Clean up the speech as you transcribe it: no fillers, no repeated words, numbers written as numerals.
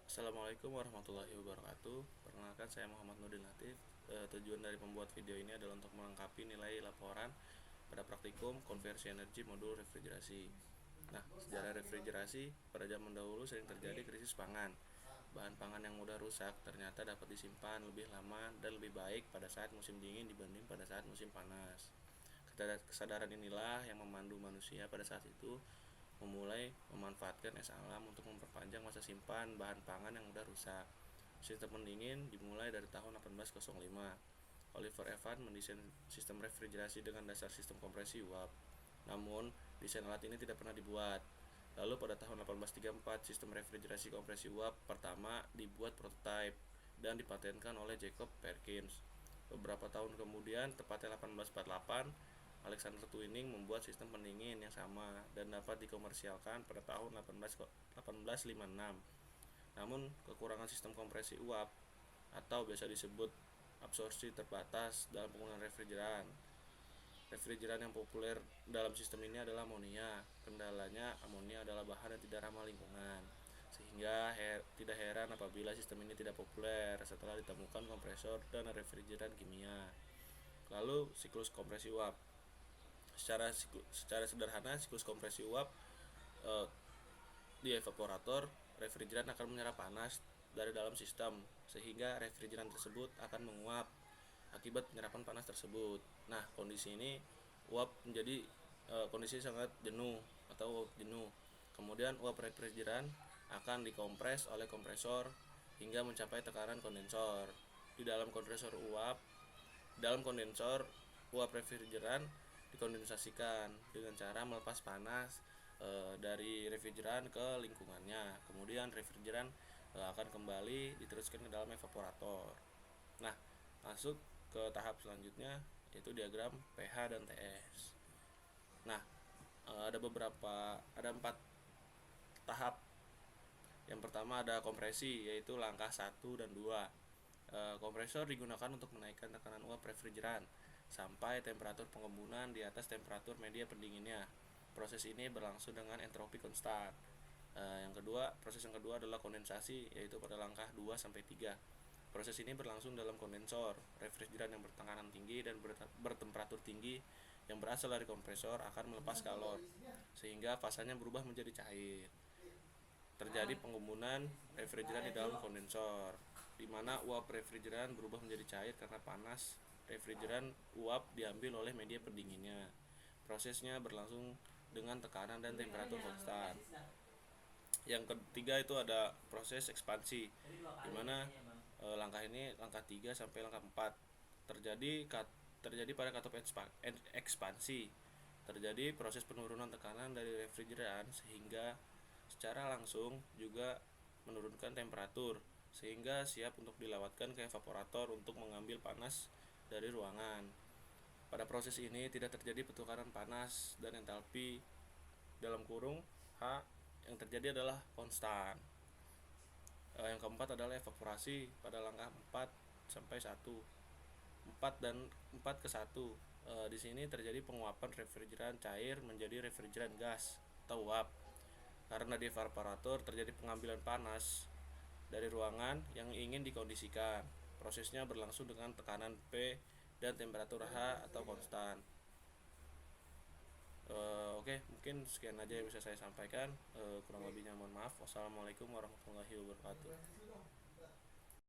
Assalamualaikum warahmatullahi wabarakatuh. Perkenalkan, saya Muhammad Nurdin Latif. Tujuan dari pembuat video ini adalah untuk melengkapi nilai laporan pada praktikum konversi energi modul refrigerasi. Nah, sejarah refrigerasi pada zaman dahulu sering terjadi krisis pangan. Bahan pangan yang mudah rusak ternyata dapat disimpan lebih lama dan lebih baik pada saat musim dingin dibanding pada saat musim panas. Kesadaran inilah yang memandu manusia pada saat itu memulai memanfaatkan es alam untuk memperpanjang masa simpan bahan pangan yang mudah rusak. Sistem pendingin dimulai dari tahun 1805. Oliver Evans mendesain sistem refrigerasi dengan dasar sistem kompresi uap. Namun, desain alat ini tidak pernah dibuat. Lalu pada tahun 1834, sistem refrigerasi kompresi uap pertama dibuat prototipe dan dipatenkan oleh Jacob Perkins. Beberapa tahun kemudian, tepatnya 1848, Alexander Twining membuat sistem pendingin yang sama dan dapat dikomersialkan pada tahun 1856. Namun, kekurangan sistem kompresi uap atau biasa disebut absorpsi terbatas dalam penggunaan refrigeran. Refrigeran yang populer dalam sistem ini adalah amonia. Kendalanya, amonia adalah bahan yang tidak ramah lingkungan, sehingga tidak heran apabila sistem ini tidak populer setelah ditemukan kompresor dan refrigeran kimia. Lalu, siklus kompresi uap. Secara sederhana, siklus kompresi uap di evaporator, refrigeran akan menyerap panas dari dalam sistem sehingga refrigeran tersebut akan menguap akibat penyerapan panas tersebut. Nah, kondisi ini uap menjadi kondisi sangat jenuh atau uap jenuh. Kemudian uap refrigeran akan dikompres oleh kompresor hingga mencapai tekanan kondensor. Di dalam kondensor uap refrigeran dikondensasikan dengan cara melepas panas dari refrigeran ke lingkungannya. Kemudian refrigeran akan kembali diteruskan ke dalam evaporator. Nah, masuk ke tahap selanjutnya yaitu diagram pH dan TS. Nah, ada 4 tahap. Yang pertama ada kompresi, yaitu langkah 1 dan 2. Kompresor digunakan untuk menaikkan tekanan uap refrigeran sampai temperatur pengembunan di atas temperatur media pendinginnya. Proses ini berlangsung dengan entropi konstan. Proses yang kedua adalah kondensasi, yaitu pada langkah 2 sampai 3. Proses ini berlangsung dalam kondensor. Refrigeran yang bertekanan tinggi dan bertemperatur tinggi yang berasal dari kompresor akan melepas kalor sehingga fasanya berubah menjadi cair. Terjadi pengembunan refrigeran di dalam kondensor, di mana uap refrigeran berubah menjadi cair karena panas refrigeran uap diambil oleh media pendinginnya. Prosesnya berlangsung dengan tekanan dan temperatur konstan. Yang ketiga itu ada proses ekspansi, di mana langkah 3 sampai langkah 4 terjadi pada katup ekspansi. Terjadi proses penurunan tekanan dari refrigeran sehingga secara langsung juga menurunkan temperatur sehingga siap untuk dilewatkan ke evaporator untuk mengambil panas dari ruangan. Pada proses ini tidak terjadi pertukaran panas dan entalpi dalam kurung H yang terjadi adalah konstan. Yang keempat adalah evaporasi pada langkah 4 sampai 1. 4 ke 1. Di sini terjadi penguapan refrigeran cair menjadi refrigeran gas atau uap. Karena di evaporator terjadi pengambilan panas dari ruangan yang ingin dikondisikan. Prosesnya berlangsung dengan tekanan P dan temperatur H atau konstan. Oke, mungkin sekian aja yang bisa saya sampaikan. Kurang lebihnya mohon maaf. Wassalamualaikum warahmatullahi wabarakatuh.